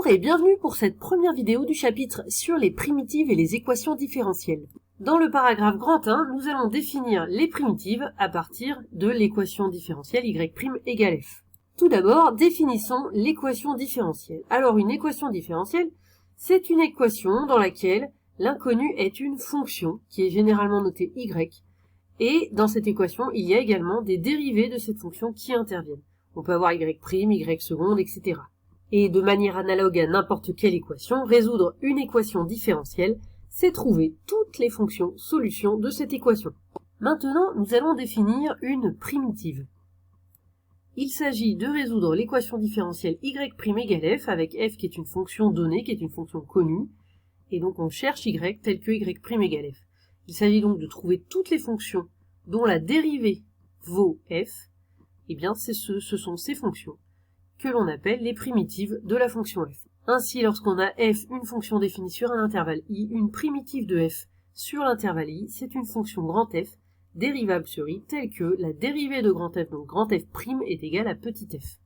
Bonjour et bienvenue pour cette première vidéo du chapitre sur les primitives et les équations différentielles. Dans le paragraphe grand 1, nous allons définir les primitives à partir de l'équation différentielle y' égale f. Tout d'abord, définissons l'équation différentielle. Alors une équation différentielle, c'est une équation dans laquelle l'inconnu est une fonction qui est généralement notée y, et dans cette équation, il y a également des dérivés de cette fonction qui interviennent. On peut avoir y', y seconde, etc. Et de manière analogue à n'importe quelle équation, résoudre une équation différentielle, c'est trouver toutes les fonctions solutions de cette équation. Maintenant, nous allons définir une primitive. Il s'agit de résoudre l'équation différentielle y' égale f avec f qui est une fonction donnée, qui est une fonction connue, et donc on cherche y tel que y' égale f. Il s'agit donc de trouver toutes les fonctions dont la dérivée vaut f, et bien ce sont ces fonctions que l'on appelle les primitives de la fonction f. Ainsi, lorsqu'on a f, une fonction définie sur un intervalle i, une primitive de f sur l'intervalle i, c'est une fonction grand f, dérivable sur i, telle que la dérivée de grand f, donc grand f' est égale à petit f.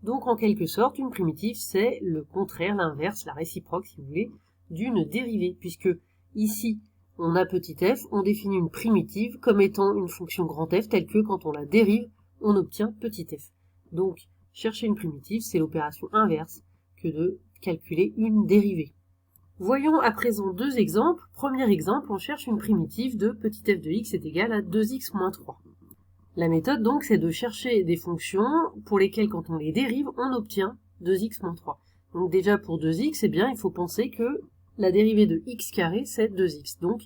Donc en quelque sorte, une primitive, c'est le contraire, l'inverse, la réciproque, si vous voulez, d'une dérivée, puisque ici, on a petit f, on définit une primitive comme étant une fonction grand f, telle que quand on la dérive, on obtient petit f. Donc, chercher une primitive, c'est l'opération inverse que de calculer une dérivée. Voyons à présent deux exemples. Premier exemple, on cherche une primitive de petit f de x est égal à 2x moins 3. La méthode donc, c'est de chercher des fonctions pour lesquelles quand on les dérive, on obtient 2x moins 3. Donc déjà pour 2x, eh bien, il faut penser que la dérivée de x carré, c'est 2x. Donc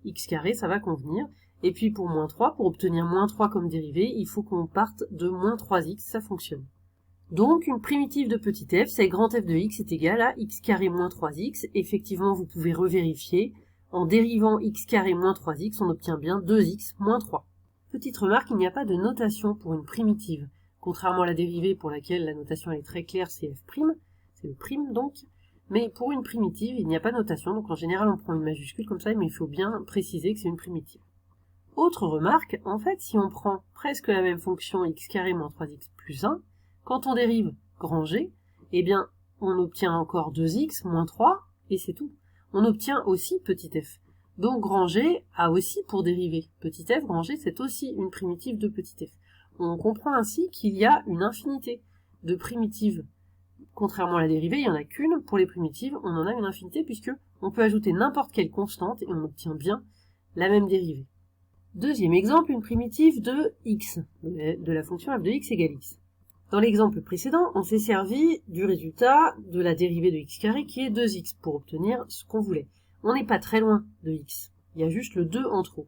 x carré, ça va convenir. Et puis pour moins 3, pour obtenir moins 3 comme dérivée, il faut qu'on parte de moins 3x, ça fonctionne. Donc une primitive de petit f, c'est grand f de x est égal à x carré moins 3x. Effectivement, vous pouvez revérifier. En dérivant x carré moins 3x, on obtient bien 2x moins 3. Petite remarque, il n'y a pas de notation pour une primitive. Contrairement à la dérivée pour laquelle la notation est très claire, c'est f', c'est le prime donc. Mais pour une primitive, il n'y a pas de notation, donc en général on prend une majuscule comme ça, mais il faut bien préciser que c'est une primitive. Autre remarque, en fait, si on prend presque la même fonction x carré moins 3x plus 1, quand on dérive grand G, eh bien, on obtient encore 2x moins 3, et c'est tout. On obtient aussi petit f. Donc grand G a aussi pour dériver petit f, grand G c'est aussi une primitive de petit f. On comprend ainsi qu'il y a une infinité de primitives. Contrairement à la dérivée, il n'y en a qu'une. Pour les primitives, on en a une infinité puisque on peut ajouter n'importe quelle constante et on obtient bien la même dérivée. Deuxième exemple, une primitive de x, de la fonction f de x égale x. Dans l'exemple précédent, on s'est servi du résultat de la dérivée de x carré qui est 2x pour obtenir ce qu'on voulait. On n'est pas très loin de x, il y a juste le 2 en trop.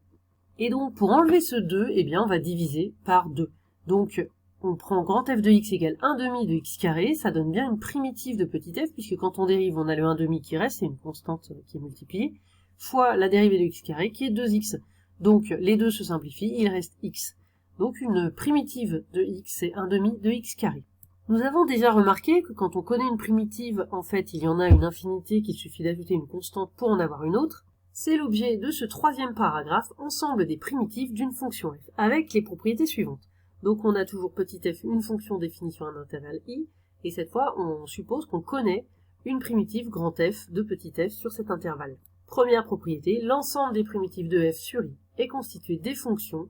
Et donc pour enlever ce 2, eh bien on va diviser par 2. Donc on prend grand f de x égale 1/2 de x carré, ça donne bien une primitive de petit f, puisque quand on dérive, on a le 1/2 qui reste, c'est une constante qui est multipliée, fois la dérivée de x carré qui est 2x. Donc les deux se simplifient, il reste x. Donc une primitive de x, c'est 1/2 de x carré. Nous avons déjà remarqué que quand on connaît une primitive, en fait, il y en a une infinité qu'il suffit d'ajouter une constante pour en avoir une autre. C'est l'objet de ce troisième paragraphe, ensemble des primitives d'une fonction f, avec les propriétés suivantes. Donc on a toujours petit f, une fonction définie sur un intervalle i, et cette fois, on suppose qu'on connaît une primitive grand f de petit f sur cet intervalle. Première propriété, l'ensemble des primitives de f sur i est constitué des fonctions,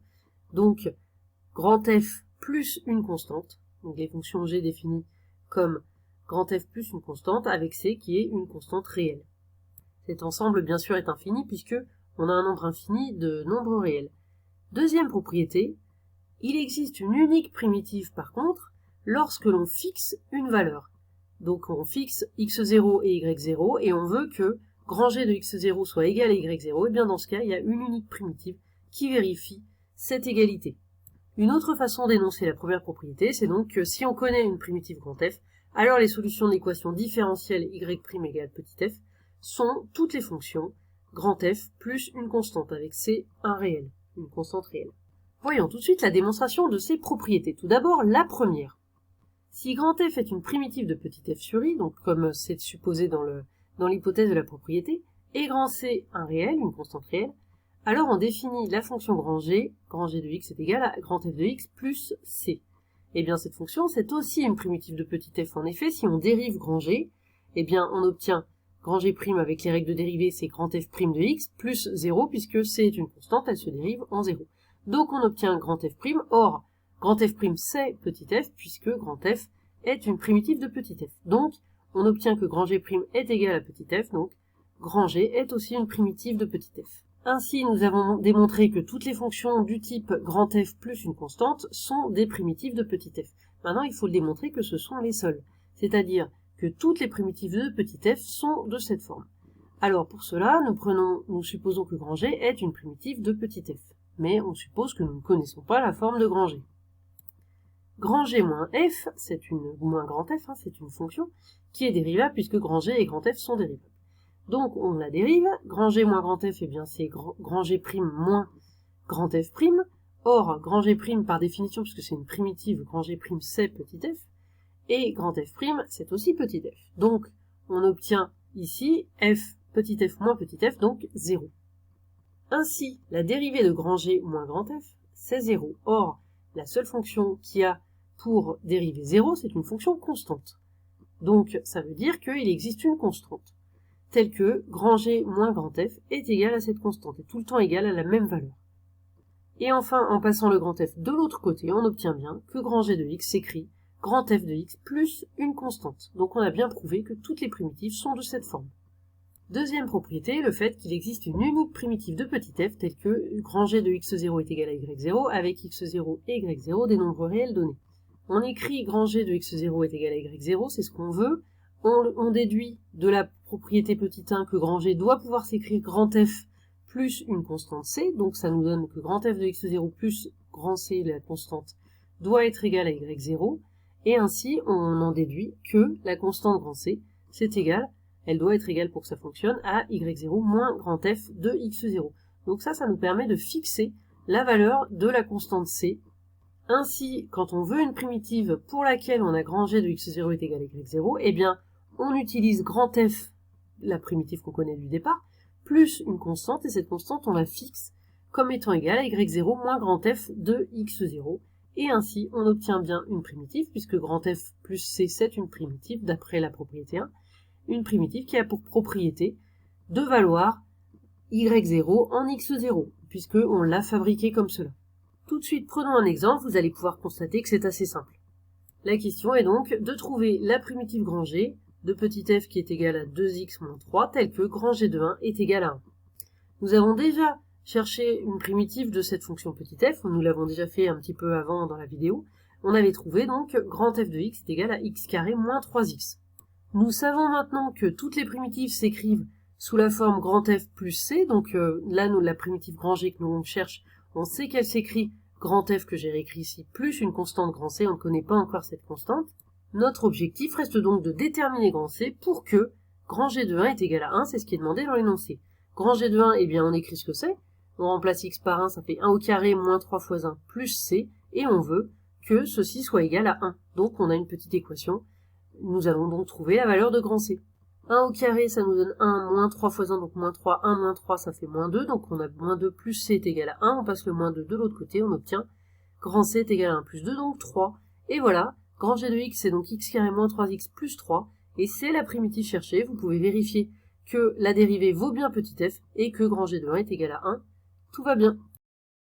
donc grand f plus une constante, donc les fonctions g définies comme grand f plus une constante, avec c qui est une constante réelle. Cet ensemble, bien sûr, est infini, puisque on a un nombre infini de nombres réels. Deuxième propriété, il existe une unique primitive, par contre, lorsque l'on fixe une valeur. Donc on fixe x0 et y0, et on veut que grand g de x0 soit égal à y0, et bien dans ce cas, il y a une unique primitive qui vérifie cette égalité. Une autre façon d'énoncer la première propriété, c'est donc que si on connaît une primitive grand f, alors les solutions de l'équation différentielle y' égale petit f sont toutes les fonctions grand f plus une constante avec c un réel, une constante réelle. Voyons tout de suite la démonstration de ces propriétés. Tout d'abord, la première. Si grand f est une primitive de petit f sur i, donc comme c'est supposé dans l'hypothèse de la propriété, et grand c un réel, une constante réelle, alors on définit la fonction grand G de x est égal à grand f de x plus c. Et bien cette fonction, c'est aussi une primitive de petit f en effet, si on dérive grand G, eh bien on obtient grand G' avec les règles de dérivée, c'est grand F' de x, plus 0, puisque c est une constante, elle se dérive en 0. Donc on obtient grand F', or grand F' c'est petit f, puisque grand F est une primitive de petit f. Donc on obtient que grand G' est égal à petit f, donc grand G est aussi une primitive de petit f. Ainsi, nous avons démontré que toutes les fonctions du type grand F plus une constante sont des primitives de petit f. Maintenant, il faut le démontrer que ce sont les seules, c'est-à-dire que toutes les primitives de petit f sont de cette forme. Alors pour cela, nous supposons que grand G est une primitive de petit f, mais on suppose que nous ne connaissons pas la forme de grand G. Grand G moins f, moins grand f, c'est une fonction qui est dérivable puisque grand G et grand f sont dérivables. Donc on la dérive, grand G moins grand f, eh bien c'est grand G' moins grand f'. Or, grand G' par définition, puisque c'est une primitive, grand G' c'est petit f, et grand f', c'est aussi petit f. Donc, on obtient ici f, petit f moins petit f, donc 0. Ainsi, la dérivée de grand G moins grand f, c'est 0. Or, la seule fonction qui a pour dériver 0, c'est une fonction constante. Donc, ça veut dire qu'il existe une constante, telle que grand G moins grand f est égal à cette constante, est tout le temps égal à la même valeur. Et enfin, en passant le grand f de l'autre côté, on obtient bien que grand G de x s'écrit grand f de x plus une constante. Donc on a bien prouvé que toutes les primitives sont de cette forme. Deuxième propriété, le fait qu'il existe une unique primitive de petit f telle que grand G de x0 est égal à y0 avec x0 et y0 des nombres réels donnés. On écrit grand G de x0 est égal à y0, c'est ce qu'on veut. On déduit de la propriété petit 1 que grand G doit pouvoir s'écrire grand f plus une constante c, donc ça nous donne que grand f de x0 plus grand c, la constante, doit être égal à y0, et ainsi on en déduit que la constante grand c, c'est égal, elle doit être égale pour que ça fonctionne, à y0 moins grand f de x0. Donc ça nous permet de fixer la valeur de la constante c. Ainsi, quand on veut une primitive pour laquelle on a grand G de x0 est égal à y0, eh bien, on utilise grand f, la primitive qu'on connaît du départ, plus une constante, et cette constante, on la fixe comme étant égale à y0 moins grand f de x0, et ainsi, on obtient bien une primitive, puisque grand f plus c, c'est une primitive, d'après la propriété 1, une primitive qui a pour propriété de valoir y0 en x0, puisque on l'a fabriqué comme cela. Tout de suite, prenons un exemple, vous allez pouvoir constater que c'est assez simple. La question est donc de trouver la primitive grand G de petit f qui est égale à 2x moins 3, telle que grand G de 1 est égal à 1. Nous avons déjà cherché une primitive de cette fonction petit f, nous l'avons déjà fait un petit peu avant dans la vidéo. On avait trouvé donc grand f de x est égal à x carré moins 3x. Nous savons maintenant que toutes les primitives s'écrivent sous la forme grand f plus c, donc là, la primitive grand G que nous cherche, on sait qu'elle s'écrit grand f que j'ai réécrit ici, plus une constante grand C, on ne connaît pas encore cette constante. Notre objectif reste donc de déterminer grand C pour que grand G de 1 est égal à 1, c'est ce qui est demandé dans l'énoncé. Grand G de 1, eh bien on écrit ce que c'est, on remplace x par 1, ça fait 1 au carré moins 3 fois 1 plus C, et on veut que ceci soit égal à 1. Donc on a une petite équation, nous allons donc trouver la valeur de grand C. 1 au carré, ça nous donne 1 moins 3 fois 1, donc moins 3, 1 moins 3, ça fait moins 2, donc on a moins 2 plus C est égal à 1, on passe le moins 2 de l'autre côté, on obtient grand C est égal à 1 plus 2, donc 3. Et voilà, grand G de x, c'est donc x carré moins 3x plus 3, et c'est la primitive cherchée, vous pouvez vérifier que la dérivée vaut bien petit f, et que grand G de 1 est égal à 1, tout va bien.